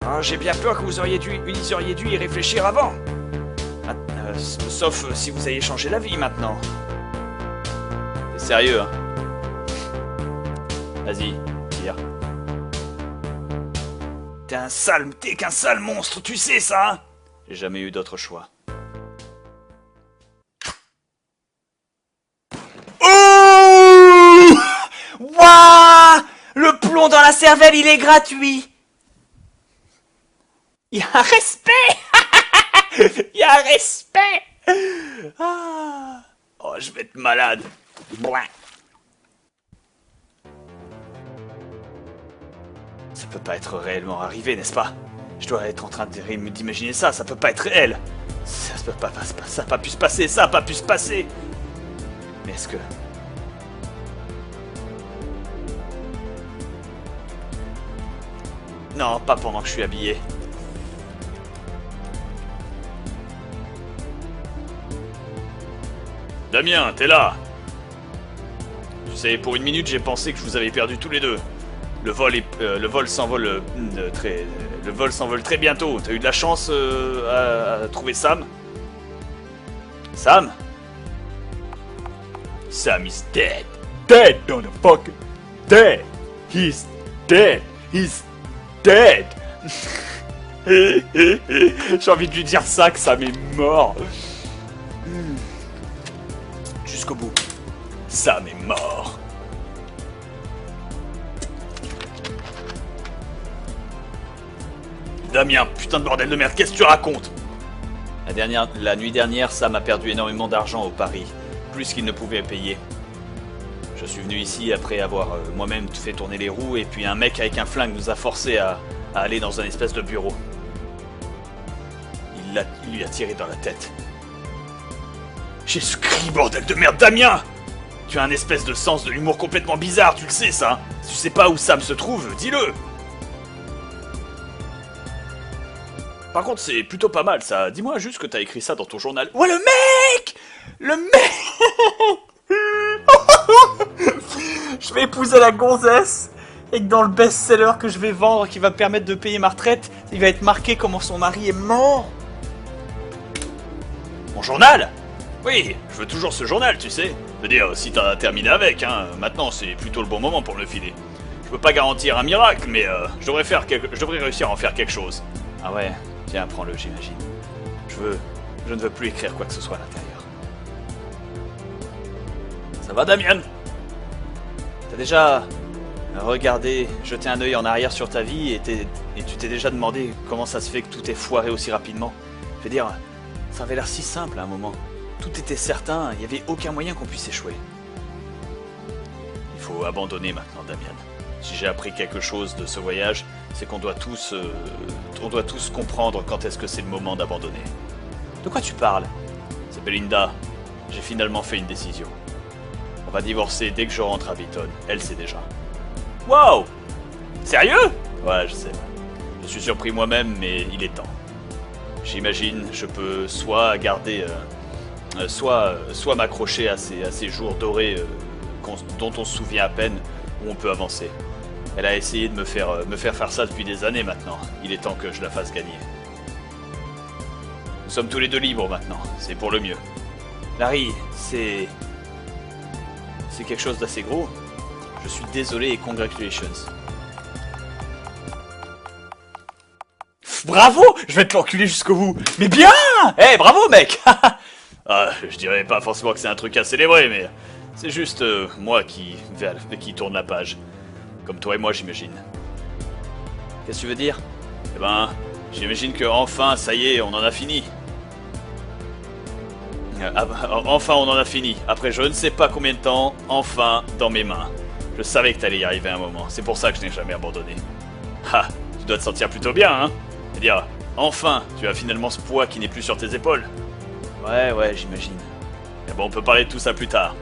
Ah, j'ai bien peur que vous auriez dû y réfléchir avant. Sauf si vous ayez changé d'avis maintenant. T'es sérieux, hein? Vas-y, tire. T'es qu'un sale monstre, tu sais ça, hein? J'ai jamais eu d'autre choix. Oh! Waouh! Le plomb dans la cervelle, il est gratuit. Il y a un respect. Il y a un respect. Ah. Oh, je vais être malade. Bouin. Ça peut pas être réellement arrivé, n'est-ce pas? Je dois être en train d'imaginer ça, ça peut pas être réel. Ça peut pas, ça a pas pu se passer, ça a pas pu se passer. Mais est-ce que... Non, pas pendant que je suis habillé. Damien, t'es là! Tu sais, pour une minute, j'ai pensé que je vous avais perdu tous les deux. Le vol s'envole très bientôt. T'as eu de la chance à trouver Sam? Sam? Sam is dead. Dead, motherfucker. Dead. He's dead. He's dead. J'ai envie de lui dire ça, que Sam est mort. Jusqu'au bout. Sam est mort. Damien, putain de bordel de merde, qu'est-ce que tu racontes? La nuit dernière, Sam a perdu énormément d'argent au pari, plus qu'il ne pouvait payer. Je suis venu ici après avoir moi-même fait tourner les roues, et puis un mec avec un flingue nous a forcé à aller dans un espèce de bureau. Il lui a tiré dans la tête. Jésus-Christ, bordel de merde, Damien! Tu as un espèce de sens de l'humour complètement bizarre, tu le sais ça, hein? Si tu sais pas où Sam se trouve, dis-le! Par contre, c'est plutôt pas mal ça. Dis-moi juste que t'as écrit ça dans ton journal. Ouais, le mec! Le mec! Je vais épouser la gonzesse et que dans le best-seller que je vais vendre qui va me permettre de payer ma retraite, il va être marqué comment son mari est mort. Mon journal? Oui, je veux toujours ce journal, tu sais. Je veux dire, si t'as terminé avec, hein, maintenant c'est plutôt le bon moment pour me le filer. Je peux pas garantir un miracle, mais je devrais réussir à en faire quelque chose. Ah ouais, tiens, prends-le, j'imagine. Je ne veux plus écrire quoi que ce soit à l'intérieur. Ça va, Damien? T'as déjà regardé, jeté un œil en arrière sur ta vie et tu t'es déjà demandé comment ça se fait que tout est foiré aussi rapidement? Je veux dire, ça avait l'air si simple à un moment. Tout était certain, il n'y avait aucun moyen qu'on puisse échouer. Il faut abandonner maintenant, Damien. Si j'ai appris quelque chose de ce voyage, c'est qu'on doit tous comprendre quand est-ce que c'est le moment d'abandonner. De quoi tu parles? C'est Belinda. J'ai finalement fait une décision. On va divorcer dès que je rentre à Beaton. Elle sait déjà. Wow! Sérieux? Ouais, je sais. Je suis surpris moi-même, mais il est temps. J'imagine, je peux soit garder... soit m'accrocher à ces jours dorés dont on se souvient à peine, ou on peut avancer. Elle a essayé de me faire ça depuis des années maintenant. Il est temps que je la fasse gagner. Nous sommes tous les deux libres maintenant. C'est pour le mieux. Larry, c'est quelque chose d'assez gros. Je suis désolé et congratulations. Bravo! Je vais te l'enculer jusqu'au bout. Mais bien! Eh, hey, bravo, mec! Ah, je dirais pas forcément que c'est un truc à célébrer, mais c'est juste moi qui tourne la page. Comme toi et moi, j'imagine. Qu'est-ce que tu veux dire? Eh ben, j'imagine que enfin, ça y est, on en a fini. Enfin, on en a fini. Après je ne sais pas combien de temps, enfin, dans mes mains. Je savais que t'allais y arriver un moment. C'est pour ça que je n'ai jamais abandonné. Ha! Tu dois te sentir plutôt bien, hein? C'est-à-dire, enfin, tu as finalement ce poids qui n'est plus sur tes épaules. Ouais, j'imagine. Mais bon, on peut parler de tout ça plus tard.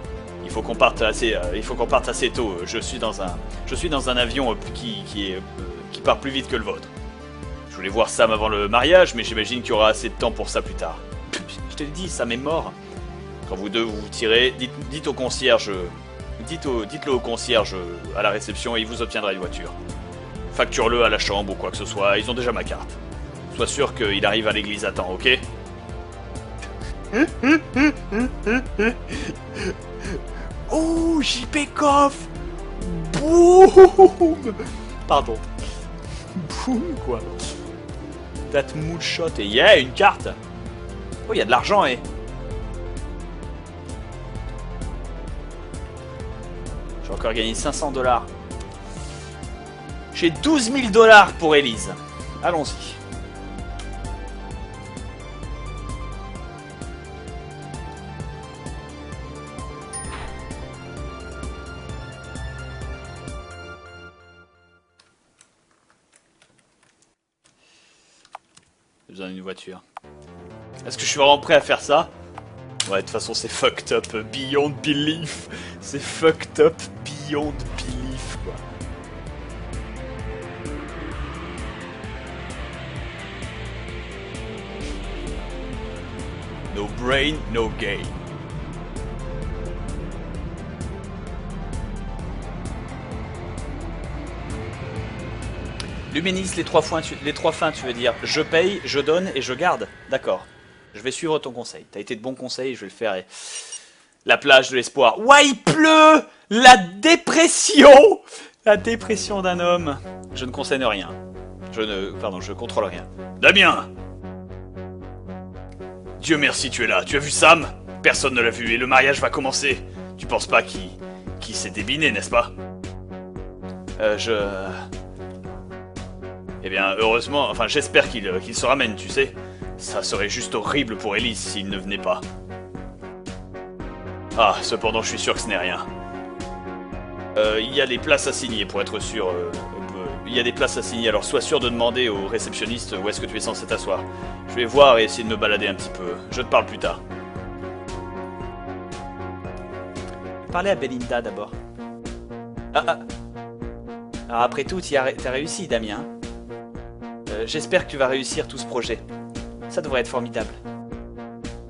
Il faut qu'on parte assez tôt. Je suis dans un avion qui part plus vite que le vôtre. Je voulais voir Sam avant le mariage, mais j'imagine qu'il y aura assez de temps pour ça plus tard. Je te l'ai dit, Sam est mort. Quand vous deux vous tirez, dites au concierge, dites-le au concierge à la réception et il vous obtiendra une voiture. facture-le à la chambre ou quoi que ce soit, ils ont déjà ma carte. Sois sûr qu'il arrive à l'église à temps, ok? Oh, JP Coff. Boum. Pardon. Boum, quoi. That moonshot et yeah, une carte. Oh, il y a de l'argent, eh. J'ai encore gagné 500 $. J'ai 12 000 $ pour Elise. Allons-y. J'ai besoin d'une voiture. Est-ce que je suis vraiment prêt à faire ça? Ouais, de toute façon, c'est fucked up beyond belief. C'est fucked up beyond belief, quoi. No brain, no gain. Luménis, les trois fins, tu veux dire. Je paye, je donne et je garde. D'accord. Je vais suivre ton conseil. T'as été de bons conseils, je vais le faire. Et... La plage de l'espoir. Ouais, il pleut. La dépression. La dépression d'un homme. Je ne conseille rien. Je contrôle rien. Damien! Dieu merci, tu es là. Tu as vu Sam? Personne ne l'a vu et le mariage va commencer. Tu penses pas qu'il s'est débiné, n'est-ce pas? Eh bien, heureusement, enfin j'espère qu'il se ramène, tu sais. Ça serait juste horrible pour Elise s'il ne venait pas. Ah, cependant, je suis sûr que ce n'est rien. Il y a des places à signer pour être sûr. Il y a des places à signer, alors sois sûr de demander au réceptionniste où est-ce que tu es censé t'asseoir. Je vais voir et essayer de me balader un petit peu. Je te parle plus tard. Parlez à Belinda d'abord. Alors après tout, t'as réussi, Damien. J'espère que tu vas réussir tout ce projet. Ça devrait être formidable.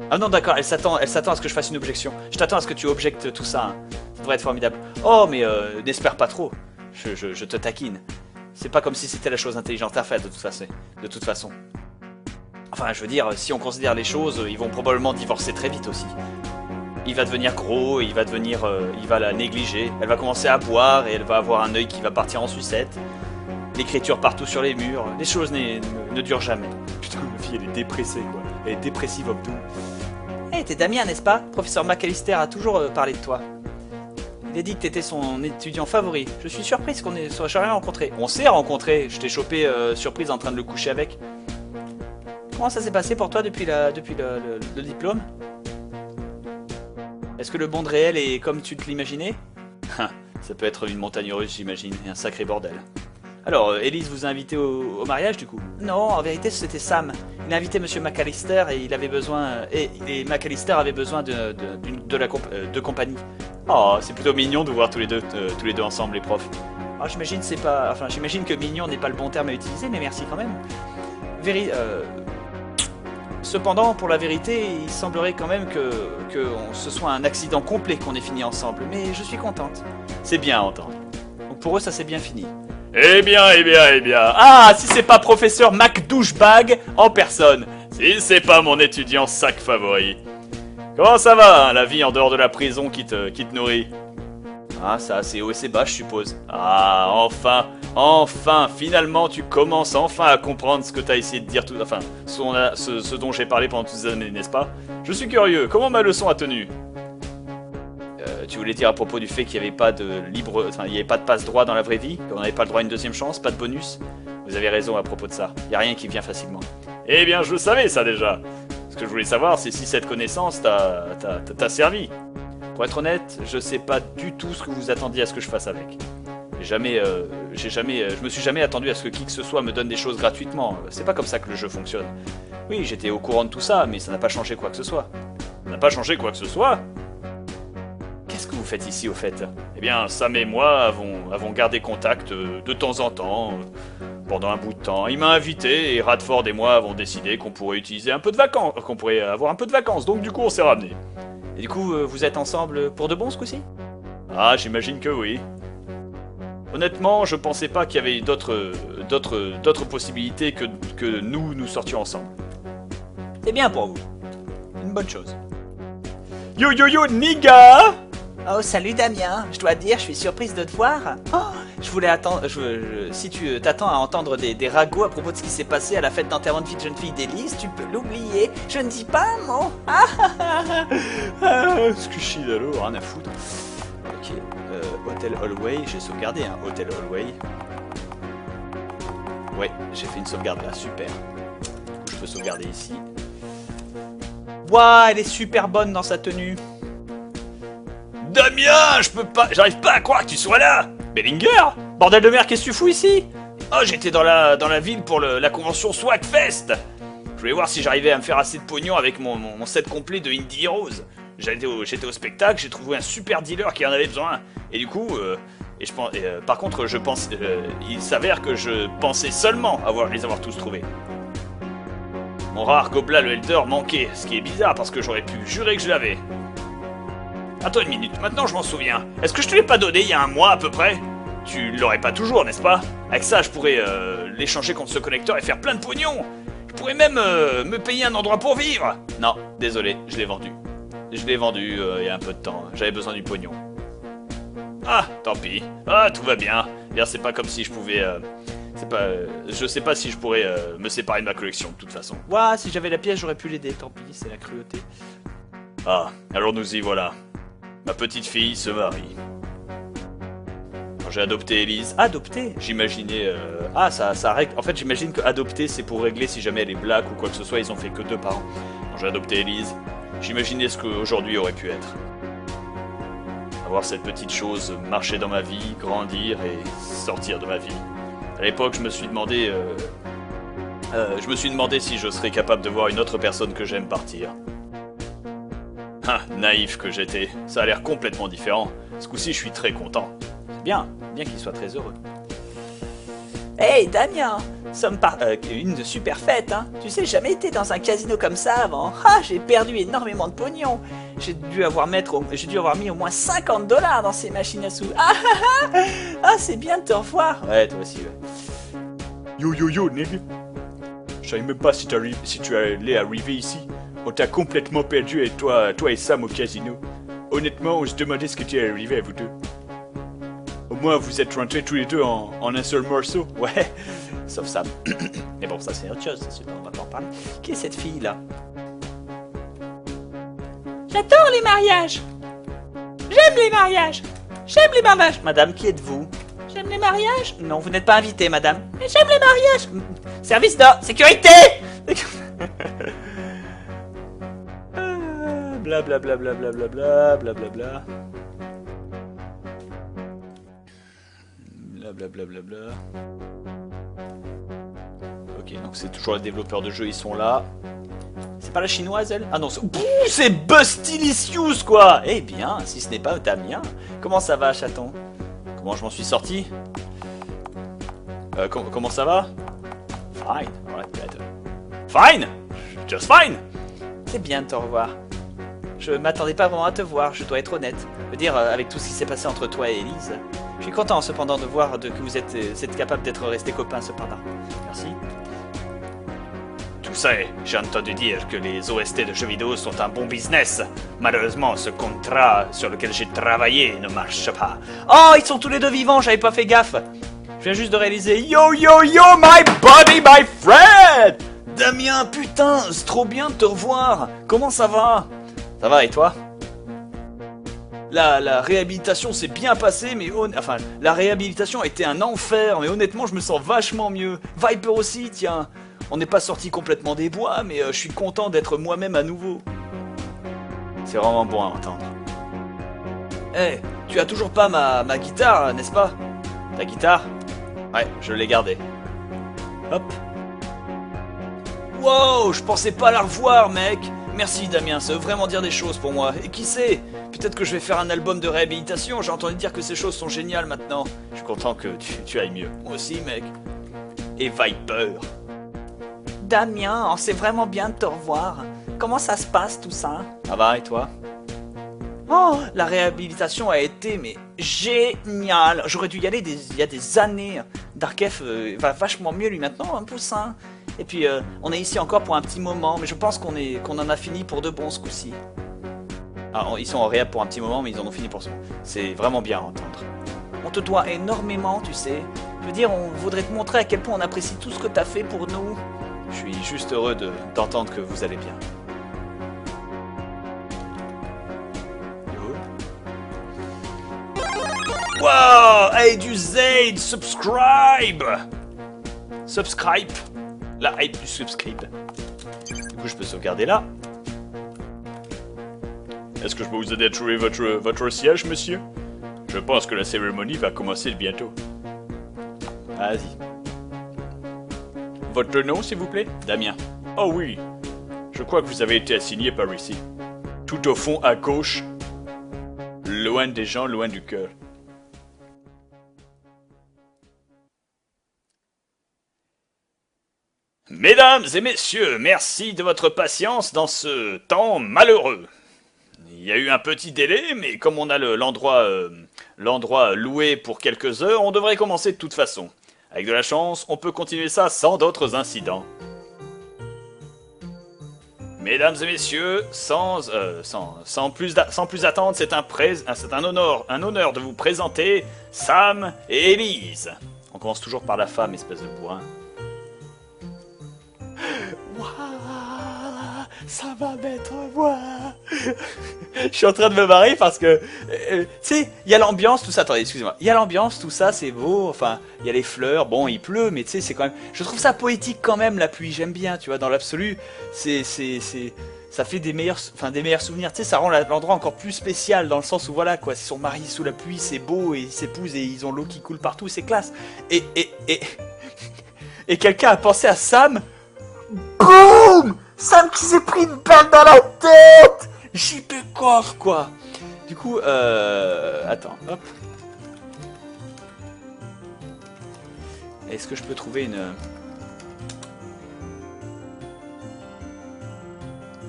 Ah non, d'accord, elle s'attend à ce que je fasse une objection. Je t'attends à ce que tu objectes tout ça. Hein. Ça devrait être formidable. Oh, mais n'espère pas trop. Je te taquine. C'est pas comme si c'était la chose intelligente à faire de toute façon. Enfin, je veux dire, si on considère les choses, ils vont probablement divorcer très vite aussi. Il va devenir gros, il va la négliger. Elle va commencer à boire et elle va avoir un œil qui va partir en sucette. L'écriture partout sur les murs. Les choses ne durent jamais. Putain, ma fille, elle est dépressée, quoi. Elle est dépressive of doom. Hé, t'es Damien, n'est-ce pas? Professeur McAllister a toujours parlé de toi. Il a dit que t'étais son étudiant favori. Je suis surprise qu'on ne soit jamais rencontrés. On s'est rencontrés. Je t'ai chopé surprise en train de le coucher avec. Comment ça s'est passé pour toi depuis le diplôme? Est-ce que le monde réel est comme tu te l'imaginais? Ça peut être une montagne russe, j'imagine, et un sacré bordel. Alors, Elise vous a invité au mariage, du coup? Non, en vérité, c'était Sam. Il a invité Monsieur McAllister et il avait besoin... Et McAllister avait besoin de compagnie. Oh, c'est plutôt mignon de voir tous les deux ensemble, les profs. Ah, j'imagine que mignon n'est pas le bon terme à utiliser, mais merci quand même. Cependant, pour la vérité, il semblerait quand même que ce soit un accident complet qu'on ait fini ensemble, mais je suis contente. C'est bien à entendre. Donc pour eux, ça s'est bien fini. Eh bien. Ah, si c'est pas professeur McDouchebag en personne. Si c'est pas mon étudiant sac favori. Comment ça va, hein, la vie en dehors de la prison qui te nourrit? Ah, ça, c'est haut et c'est bas, je suppose. Ah, enfin, finalement, tu commences enfin à comprendre ce que t'as essayé de dire ce dont j'ai parlé pendant toutes ces années, n'est-ce pas? Je suis curieux, comment ma leçon a tenu? Tu voulais dire à propos du fait qu'il n'y avait pas de il n'y avait pas de passe-droit dans la vraie vie, qu'on n'avait pas le droit à une deuxième chance, pas de bonus? Vous avez raison à propos de ça, il n'y a rien qui vient facilement. Eh bien, je savais ça déjà. Ce que je voulais savoir, c'est si cette connaissance t'a servi. Pour être honnête, je sais pas du tout ce que vous attendiez à ce que je fasse avec. Je me suis jamais attendu à ce que qui que ce soit me donne des choses gratuitement. C'est pas comme ça que le jeu fonctionne. Oui, j'étais au courant de tout ça, mais ça n'a pas changé quoi que ce soit. Ça n'a pas changé quoi que ce soit? Qu'est-ce que vous faites ici, au fait? Eh bien, Sam et moi avons gardé contact de temps en temps, pendant un bout de temps. Il m'a invité et Radford et moi avons décidé qu'on pourrait utiliser un peu de vacances, qu'on pourrait avoir un peu de vacances. Donc du coup, on s'est ramenés. Et du coup, vous êtes ensemble pour de bon ce coup-ci? Ah, j'imagine que oui. Honnêtement, je pensais pas qu'il y avait d'autres possibilités que nous sortions ensemble. C'est bien pour vous. Une bonne chose. Yo yo yo, nigga! Oh, salut Damien. Je dois dire, je suis surprise de te voir. Oh, je voulais attendre. Si tu t'attends à entendre des ragots à propos de ce qui s'est passé à la fête d'enterrement de vie de jeune fille d'Élise, tu peux l'oublier. Je ne dis pas un mot. Ce que je suis d'allô, rien à foutre. Ok, Hotel Hallway, j'ai sauvegardé, hein, Hotel Hallway. Ouais, j'ai fait une sauvegarde là, super. Je peux sauvegarder ici. Waouh, elle est super bonne dans sa tenue. Damien, j'arrive pas à croire que tu sois là. Bellinger, bordel de merde, qu'est-ce que tu fous ici? Oh, j'étais dans la ville pour la convention Swagfest. Je voulais voir si j'arrivais à me faire assez de pognon avec mon set complet de Indie Heroes. J'étais au spectacle, j'ai trouvé un super dealer qui en avait besoin. Et du coup, par contre, il s'avère que je pensais seulement les avoir tous trouvés. Mon rare gobelin le Elder manquait, ce qui est bizarre parce que j'aurais pu jurer que je l'avais. Attends une minute, maintenant je m'en souviens. Est-ce que je te l'ai pas donné il y a un mois à peu près? Tu l'aurais pas toujours, n'est-ce pas? Avec ça, je pourrais l'échanger contre ce connecteur et faire plein de pognon. Je pourrais même me payer un endroit pour vivre. Non, désolé, je l'ai vendu. Je l'ai vendu il y a un peu de temps, j'avais besoin du pognon. Ah, tant pis. Ah, tout va bien. C'est pas comme si je pouvais... je sais pas si je pourrais me séparer de ma collection, de toute façon. Waouh, si j'avais la pièce, j'aurais pu l'aider. Tant pis, c'est la cruauté. Ah, alors nous y voilà. Ma petite fille se marie. J'ai adopté Élise. Adopté? J'imaginais... Ah, ça règle... En fait, j'imagine que adopter, c'est pour régler si jamais elle est black ou quoi que ce soit. Ils ont fait que 2 parents. J'ai adopté Élise. J'imaginais ce qu'aujourd'hui aurait pu être. Avoir cette petite chose marcher dans ma vie, grandir et sortir de ma vie. À l'époque, je me suis demandé si je serais capable de voir une autre personne que j'aime partir. Ah, naïf que j'étais. Ça a l'air complètement différent. Ce coup-ci, je suis très content. Bien qu'il soit très heureux. Hey Damien, une super fête, hein. Tu sais, j'ai jamais été dans un casino comme ça avant. Ah, j'ai perdu énormément de pognon. J'ai dû avoir mis au moins 50 $ dans ces machines à sous. Ah, c'est bien de te revoir. Ouais, toi aussi, ouais. Yo yo yo, nigga. Je savais même pas si tu allais arriver ici. On t'a complètement perdu avec toi et Sam au casino. Honnêtement, on se demandait ce que tu allais arriver à vous deux. Au moins, vous êtes rentrés tous les deux en un seul morceau. Ouais, sauf Sam. Mais bon, ça c'est autre chose, on va pas en parler. Qui est cette fille-là? J'adore les mariages. J'aime les mariages. J'aime les mariages. Madame, qui êtes-vous? J'aime les mariages. Non, vous n'êtes pas invitée, madame. Mais j'aime les mariages. Service de sécurité. Bla bla bla bla bla bla bla bla bla bla. Blablabla. Ok, donc c'est toujours les développeurs de jeux, ils sont là. C'est pas la chinoise, elle? Ah non, c'est Bustilicious, quoi. Eh bien, si ce n'est pas Damien. Comment ça va, chaton? Comment je m'en suis sorti? Comment ça va? Fine, alright, better. Fine? Just fine? C'est bien de te revoir. Je m'attendais pas vraiment à te voir, je dois être honnête. Je veux dire, avec tout ce qui s'est passé entre toi et Élise. Je suis content cependant de voir que vous êtes capable d'être restés copains cependant. Merci. Tu sais, j'ai entendu dire que les OST de jeux vidéo sont un bon business. Malheureusement, ce contrat sur lequel j'ai travaillé ne marche pas. Oh, ils sont tous les deux vivants, j'avais pas fait gaffe. Je viens juste de réaliser. Yo yo yo, my buddy, my friend! Damien, putain, c'est trop bien de te revoir. Comment ça va? Ça va et toi? La réhabilitation s'est bien passée, mais la réhabilitation a été un enfer, mais honnêtement, je me sens vachement mieux. Viper aussi, tiens. On n'est pas sorti complètement des bois, mais je suis content d'être moi-même à nouveau. C'est vraiment bon à entendre. Eh, tu as toujours pas ma guitare, n'est-ce pas? Ta guitare? Ouais, je l'ai gardée. Hop. Wow, je pensais pas la revoir, mec. Merci Damien, ça veut vraiment dire des choses pour moi. Et qui sait, peut-être que je vais faire un album de réhabilitation, j'ai entendu dire que ces choses sont géniales maintenant. Je suis content que tu ailles mieux. Moi aussi, mec. Et Viper. Damien, oh, c'est vraiment bien de te revoir. Comment ça se passe tout ça? Ça va et toi? Oh, la réhabilitation a été mais géniale. J'aurais dû y aller il y a des années. Darkef va vachement mieux lui maintenant, un poussin. Et puis on est ici encore pour un petit moment, mais je pense qu'on en a fini pour de bon ce coup-ci. Alors, ils sont en réhab pour un petit moment, mais ils en ont fini pour ça. C'est vraiment bien à entendre. On te doit énormément, tu sais. Je veux dire, on voudrait te montrer à quel point on apprécie tout ce que t'as fait pour nous. Je suis juste heureux d'entendre que vous allez bien. Wow! Hey, du Zaid! Subscribe! Subscribe! La hype du subscribe. Du coup, je peux sauvegarder là. Est-ce que je peux vous aider à trouver votre siège, monsieur? Je pense que la cérémonie va commencer bientôt. Vas-y. Votre nom, s'il vous plaît? Damien. Oh oui. Je crois que vous avez été assigné par ici. Tout au fond, à gauche. Loin des gens, loin du cœur. Mesdames et messieurs, merci de votre patience dans ce temps malheureux. Il y a eu un petit délai, mais comme on a l'endroit loué pour quelques heures, on devrait commencer de toute façon. Avec de la chance, on peut continuer ça sans d'autres incidents. Mesdames et messieurs, sans plus attendre, c'est un honneur de vous présenter Sam et Elise. On commence toujours par la femme, espèce de bourrin. Ça va mettre moi. Je suis en train de me marrer parce que, tu sais, il y a l'ambiance, tout ça. Attendez, excusez-moi. Il y a l'ambiance, tout ça, c'est beau. Enfin, il y a les fleurs. Bon, il pleut, mais tu sais, c'est quand même. Je trouve ça poétique quand même, la pluie. J'aime bien, tu vois. Dans l'absolu, ça fait des meilleurs souvenirs. Tu sais, ça rend l'endroit encore plus spécial dans le sens où voilà quoi, ils sont mariés sous la pluie, c'est beau et ils s'épousent et ils ont l'eau qui coule partout, c'est classe. Et quelqu'un a pensé à Sam. Boum! Sam qui s'est pris une balle dans la tête! JP Coff, quoi! Du coup, attends, hop. Est-ce que je peux trouver une...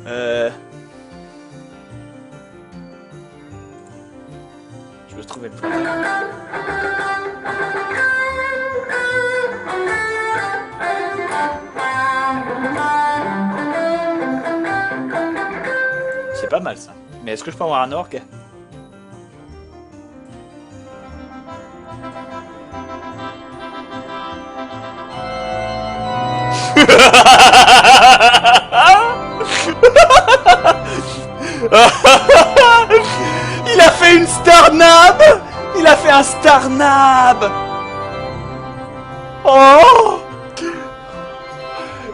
Je peux trouver le truc. C'est pas mal ça. Mais est-ce que je peux avoir un orgue? Il a fait une Starnab! Il a fait un Starnab! Oh!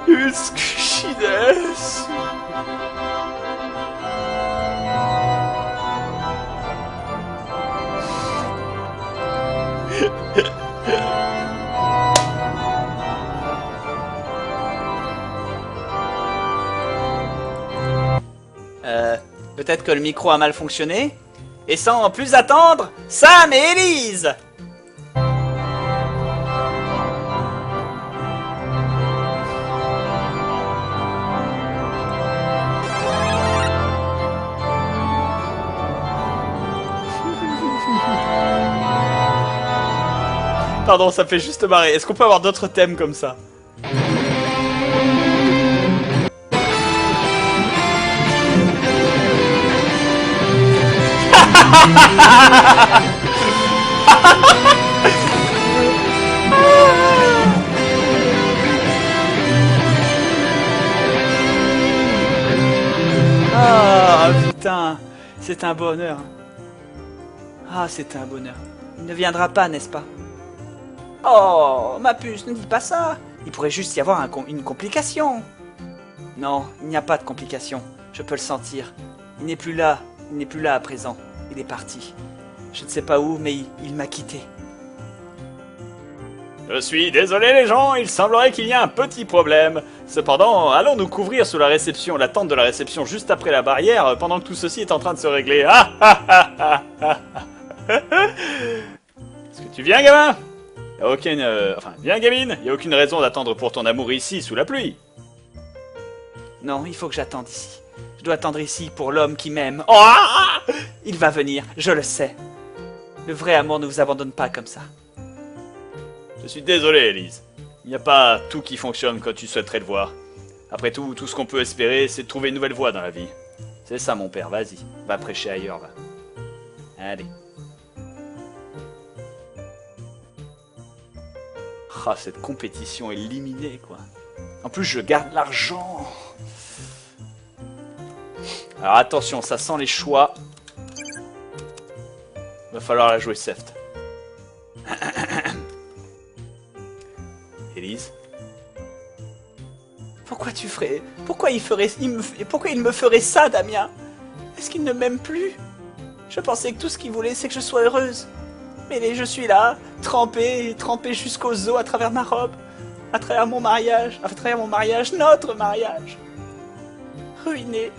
Une squishiness! Peut-être que le micro a mal fonctionné. Et sans plus attendre, Sam et Elise! Pardon, ça fait juste marrer. Est-ce qu'on peut avoir d'autres thèmes comme ça? Ah putain, c'est un bonheur. Ah, c'est un bonheur. Il ne viendra pas, n'est-ce pas? Oh, ma puce, ne dis pas ça. Il pourrait juste y avoir une complication. Non, il n'y a pas de complication. Je peux le sentir. Il n'est plus là. Il n'est plus là à présent. Il est parti. Je ne sais pas où, mais il m'a quitté. Je suis désolé les gens, il semblerait qu'il y ait un petit problème. Cependant, allons nous couvrir sous la réception, la tente de la réception juste après la barrière, pendant que tout ceci est en train de se régler. Ah ah ah ah ah. Est-ce que tu viens, gamin? Y a aucune... Enfin, viens, gamine, y a aucune raison d'attendre pour ton amour ici, sous la pluie. Non, il faut que j'attende ici. Je dois attendre ici pour l'homme qui m'aime. Oh, il va venir, je le sais. Le vrai amour ne vous abandonne pas comme ça. Je suis désolé, Élise. Il n'y a pas tout qui fonctionne comme tu souhaiterais le voir. Après tout ce qu'on peut espérer, c'est de trouver une nouvelle voie dans la vie. C'est ça, mon père, vas-y. Va prêcher ailleurs, va. Allez. Ah, cette compétition est éliminée, quoi. En plus, je garde l'argent. Alors attention, ça sent les choix. Va falloir la jouer soft. Élise. Pourquoi tu ferais... Pourquoi il me ferait ça, Damien? Est-ce qu'il ne m'aime plus? Je pensais que tout ce qu'il voulait, c'est que je sois heureuse. Mais je suis là, trempée jusqu'aux os à travers ma robe, à travers mon mariage, notre mariage. Ruinée.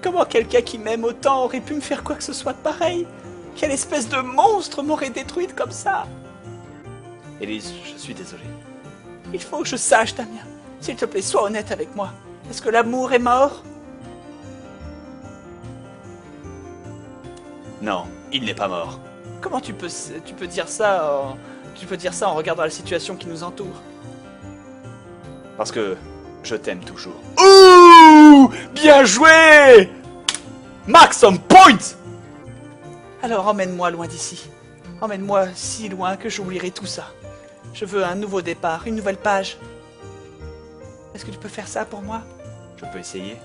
Comment quelqu'un qui m'aime autant aurait pu me faire quoi que ce soit de pareil? Quelle espèce de monstre m'aurait détruite comme ça? Élise, je suis désolé. Il faut que je sache, Damien. S'il te plaît, sois honnête avec moi. Est-ce que l'amour est mort? Non, il n'est pas mort. Comment tu peux dire ça en regardant la situation qui nous entoure? Parce que je t'aime toujours. Ouh! Bien joué! Max on point! Alors emmène-moi loin d'ici. Emmène-moi si loin que j'oublierai tout ça. Je veux un nouveau départ, une nouvelle page. Est-ce que tu peux faire ça pour moi? Je peux essayer.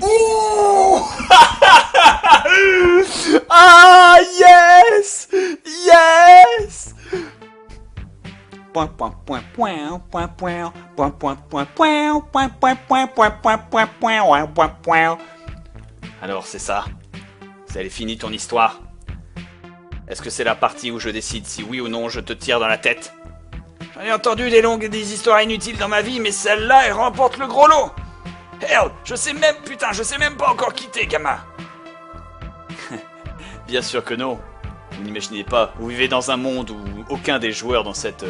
Ouh! Ah yes! Yes! Point point point point point point point point point point point point point point point point point. Alors c'est ça. Elle est finie ton histoire. Est-ce que c'est la partie où je décide si oui ou non je te tire dans la tête? J'en ai entendu des histoires inutiles dans ma vie, mais celle-là, elle remporte le gros lot. Hell, je sais même pas encore qui t'es, gamin. Bien sûr que non. Vous n'imaginez pas. Vous vivez dans un monde où aucun des joueurs dans cette...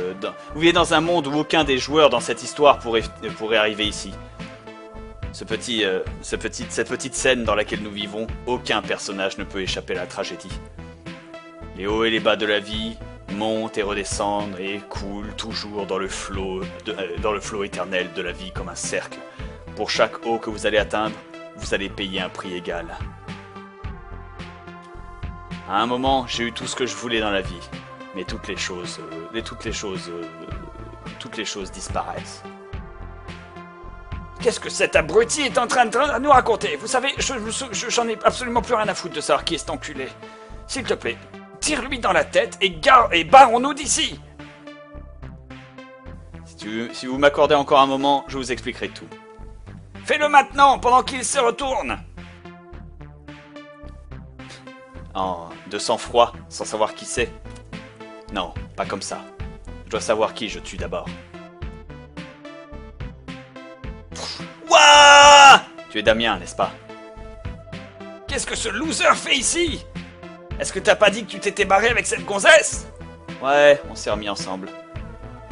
Vous vivez dans un monde où aucun des joueurs dans cette histoire pourrait arriver ici. Cette petite scène dans laquelle nous vivons, aucun personnage ne peut échapper à la tragédie. Les hauts et les bas de la vie montent et redescendent et coulent toujours dans le flot éternel de la vie comme un cercle. Pour chaque haut que vous allez atteindre, vous allez payer un prix égal. À un moment, j'ai eu tout ce que je voulais dans la vie, mais toutes les choses disparaissent. Qu'est-ce que cet abruti est en train de nous raconter? Vous savez, j'en ai absolument plus rien à foutre de savoir qui est cet enculé. S'il te plaît, tire-lui dans la tête et barrons-nous d'ici. Si vous m'accordez encore un moment, je vous expliquerai tout. Fais-le maintenant, pendant qu'il se retourne. De sang-froid, sans savoir qui c'est. Non, pas comme ça. Je dois savoir qui je tue d'abord. Ouah! Tu es Damien, n'est-ce pas? Qu'est-ce que ce loser fait ici? Est-ce que t'as pas dit que tu t'étais barré avec cette gonzesse? Ouais, on s'est remis ensemble.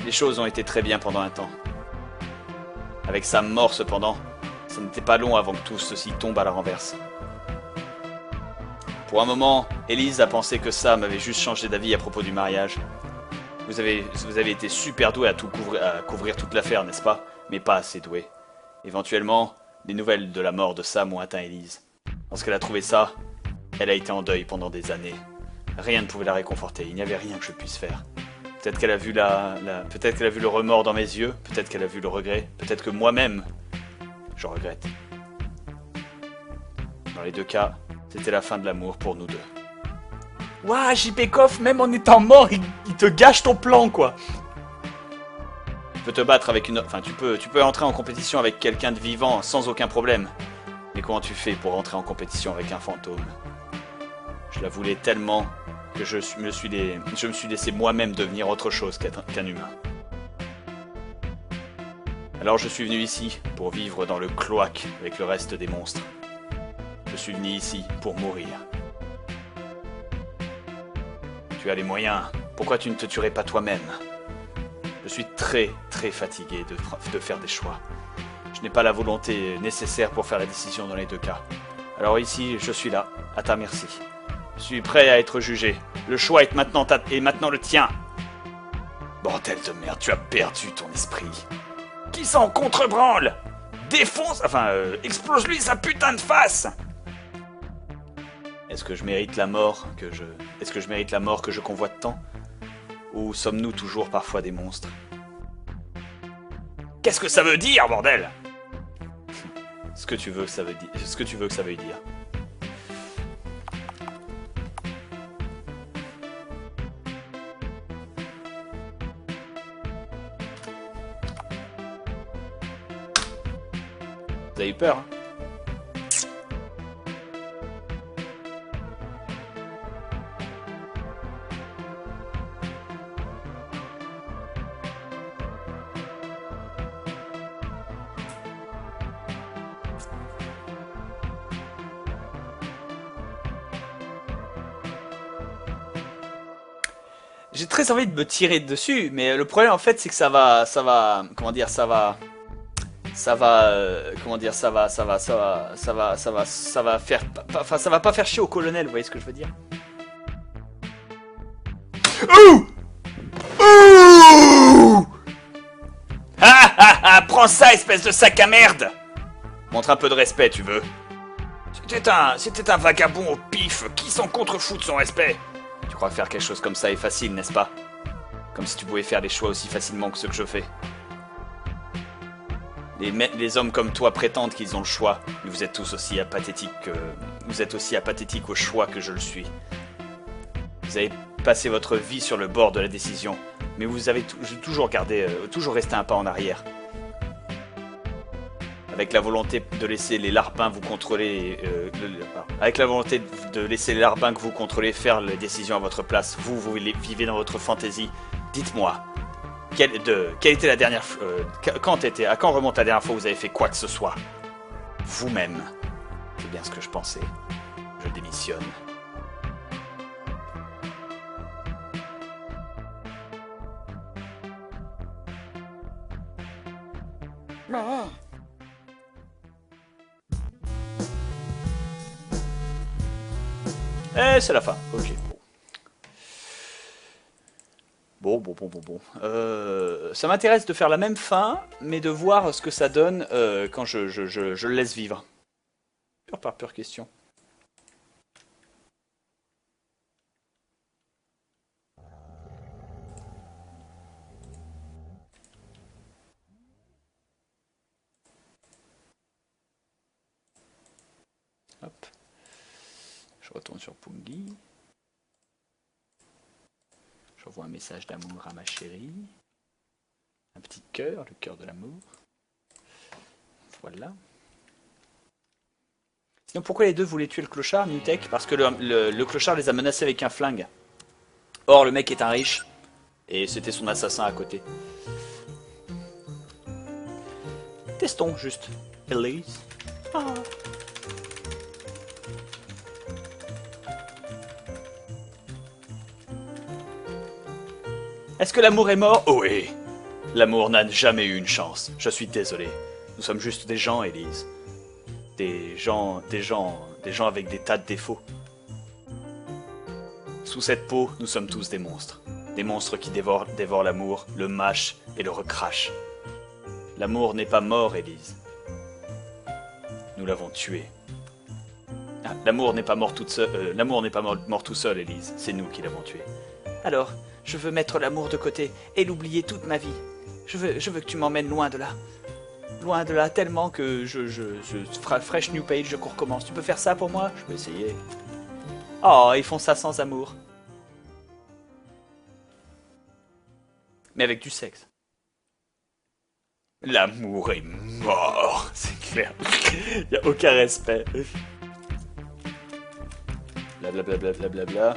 Les choses ont été très bien pendant un temps. Avec sa mort cependant, ça n'était pas long avant que tout ceci tombe à la renverse. Pour un moment, Élise a pensé que Sam avait juste changé d'avis à propos du mariage. Vous avez été super doué à couvrir toute l'affaire, n'est-ce pas? Mais pas assez doué. Éventuellement, les nouvelles de la mort de Sam ont atteint Élise. Lorsqu'elle a trouvé ça, elle a été en deuil pendant des années. Rien ne pouvait la réconforter, il n'y avait rien que je puisse faire. Peut-être qu'elle a vu peut-être qu'elle a vu le remords dans mes yeux, peut-être qu'elle a vu le regret, peut-être que moi-même, je regrette. Dans les deux cas, c'était la fin de l'amour pour nous deux. Ouah, JP même en étant mort, il te gâche ton plan, quoi. Tu peux te battre avec tu peux entrer en compétition avec quelqu'un de vivant sans aucun problème. Mais comment tu fais pour entrer en compétition avec un fantôme? Je la voulais tellement que je me suis laissé moi-même devenir autre chose qu'un humain. Alors je suis venu ici pour vivre dans le cloaque avec le reste des monstres. Je suis venu ici pour mourir. Tu as les moyens, pourquoi tu ne te tuerais pas toi-même? Je suis très très fatigué de faire des choix. Je n'ai pas la volonté nécessaire pour faire la décision dans les deux cas. Alors ici, je suis là, à ta merci. Je suis prêt à être jugé. Le choix est maintenant le tien. Bordel de merde, tu as perdu ton esprit. Qui s'en contrebranle? Défonce, explose-lui sa putain de face. Est-ce que je mérite la mort que je convoite tant? Ou sommes-nous toujours parfois des monstres? Qu'est-ce que ça veut dire, bordel? Ce que tu veux que ça veuille dire. Vous avez eu peur, hein? J'ai très envie de me tirer dessus, mais le problème en fait c'est que ça va pas faire chier au colonel, vous voyez ce que je veux dire? Ouh! Ouh! Ah ah ah! Prends ça, espèce de sac à merde! Montre un peu de respect, tu veux? C'était un vagabond au pif, qui s'en contrefout de son respect? Tu crois que faire quelque chose comme ça est facile, n'est-ce pas? Comme si tu pouvais faire des choix aussi facilement que ceux que je fais. Les hommes comme toi prétendent qu'ils ont le choix, mais vous êtes tous aussi apathétiques au choix que je le suis. Vous avez passé votre vie sur le bord de la décision, mais vous avez toujours resté un pas en arrière. Avec la volonté de laisser les larbins vous contrôler, faire les décisions à votre place, vous vivez dans votre fantaisie. Dites-moi, à quand remonte la dernière fois où vous avez fait quoi que ce soit? Vous-même. C'est bien ce que je pensais. Je démissionne. Eh, c'est la fin. Ok. Bon. Ça m'intéresse de faire la même fin, mais de voir ce que ça donne quand je le laisse vivre. Pure par pure question. Hop. Je retourne sur Pungi. J'envoie un message d'amour à ma chérie. Un petit cœur, le cœur de l'amour. Voilà. Sinon, pourquoi les deux voulaient tuer le clochard, Newtek? Parce que le clochard les a menacés avec un flingue. Or, le mec est un riche. Et c'était son assassin à côté. Testons, juste. Elise. Ah. Est-ce que l'amour est mort? Oh oui. L'amour n'a jamais eu une chance. Je suis désolé. Nous sommes juste des gens, Elise. Des gens avec des tas de défauts. Sous cette peau, nous sommes tous des monstres. Des monstres qui dévorent l'amour, le mâchent et le recrachent. L'amour n'est pas mort, Elise. Nous l'avons tué. Ah, l'amour n'est pas mort tout seul, Elise. C'est nous qui l'avons tué. Alors, je veux mettre l'amour de côté et l'oublier toute ma vie. Je veux que tu m'emmènes loin de là. Loin de là, tellement que fresh new page, je recommence. Tu peux faire ça pour moi? Je peux essayer. Oh, ils font ça sans amour. Mais avec du sexe. L'amour est mort, c'est clair. Il n'y a aucun respect. Blablabla. Bla.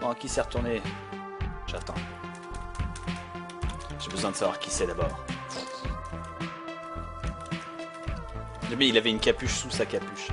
Bon, qui s'est retourné? J'attends. J'ai besoin de savoir qui c'est d'abord. Mais il avait une capuche sous sa capuche.